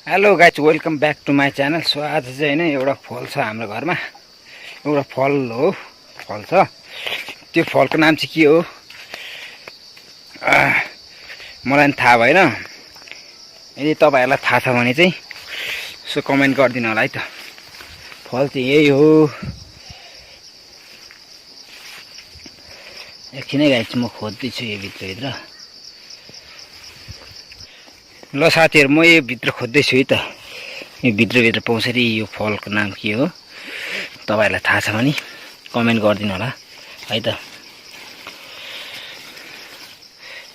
Hello guys welcome back to my channel. So आज चाहिँ होइन एउटा फल छ हाम्रो घरमा, एउटा फल छ। त्यो फलको नाम चाहिँ के हो मलाई पनि थाहा भएन। यदि तपाईँहरूलाई थाहा छ भने चाहिँ सो कमेन्ट गरिदिनु होला है त। फल चाहिँ यही हो। एकछिनै गाइज म खोज्दैछु यो भित्रभित्र। ल साथीहरू म यो भित्र खोज्दैछु है त। यो भित्रभित्र पाउँछ अरे। यो फलको नाम के हो तपाईँहरूलाई थाहा छ भने कमेन्ट गरिदिनु होला है त।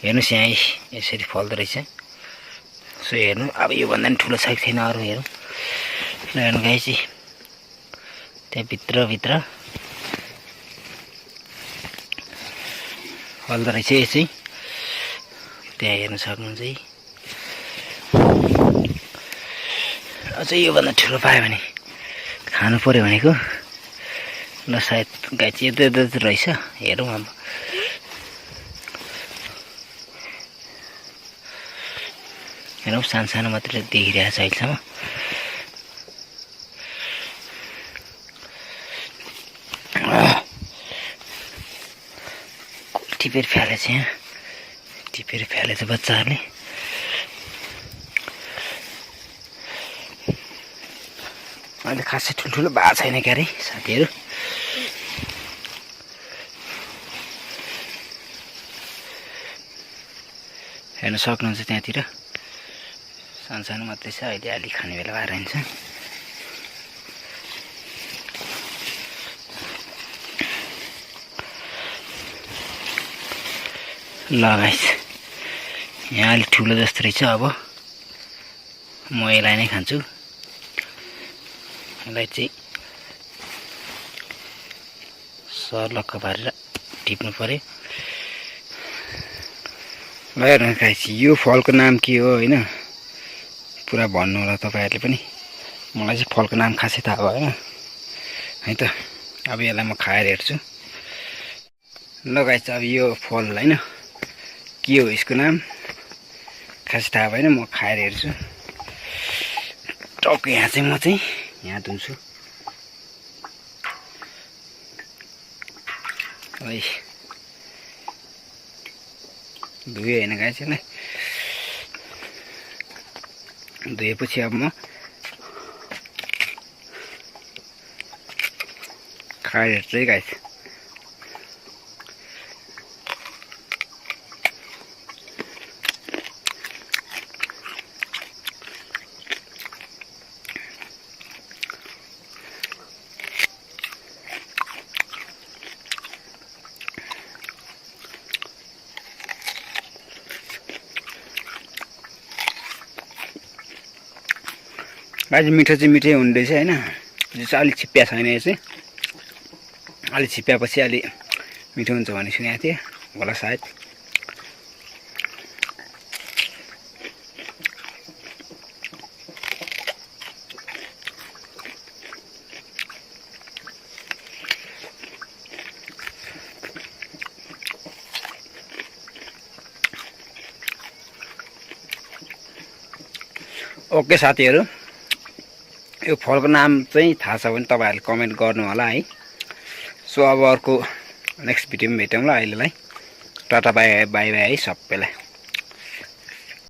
हेर्नुहोस् यहाँ यसरी फल्दो रहेछ। सो हेर्नु अब योभन्दा पनि ठुलो छ कि छैन अरू हेरौँ। हेर्नु गाइस त्यहाँ भित्र फल्दो रहेछ यो चाहिँ। त्यहाँ हेर्नु सक्नुहुन्छ है। अझै योभन्दा ठुलो पायो भने खानु पर्यो भनेको। ल सायद गाई चाहिँ यता रहेछ। हेरौँ अब। हेरौँ सानो मात्रै देखिरहेको छ अहिलेसम्म। टिपेर फ्यालेछ यहाँ। टिपेर फ्यालेछ बच्चाहरूले। अहिले खासै ठुल्ठुलो भएको छैन क्यारे साथीहरू। हेर्न सक्नुहुन्छ त्यहाँतिर सानो मात्रै छ। अहिले अलि खाने बेला भएर हुन्छ। ल गाइस यहाँ अलिक ठुलो जस्तो रहेछ। अब म यसलाई नै खान्छु। यसलाई चाहिँ सर्लक्क पारेर टिप्नु पर्यो। ल हेर्नु गाइस यो फलको नाम के हो होइन पुरा भन्नु होला तपाईँहरूले पनि। मलाई चाहिँ फलको नाम खासै थाहा भएन है त। अब यसलाई म खाएर हेर्छु। ल गाइस अब यो फल होइन के हो यसको नाम खासै थाहा भएन। म खाएर हेर्छु। टक्क यहाँ चाहिँ म चाहिँ यहाँ दुन्छु। धुयो होइन गाइस यसलाई। धोएपछि अब म खाएर हेर्छु है गाइस। गाइस मिठो चाहिँ मिठै हुँदैछ होइन। यो चाहिँ अलिक छिप्प्या छैन। यो चाहिँ अलिक छिप्प्यापछि अलि मिठो हुन्छ भन्ने सुनेको थिएँ होला सायद। ओके साथीहरू यो फलको नाम चाहिँ थाहा छ भने तपाईँहरूले कमेन्ट गर्नु होला है। सो अब अर्को नेक्स्ट भिडियोमा भेटौँ ल। अहिलेलाई टाटा बाई बाई है सबैलाई।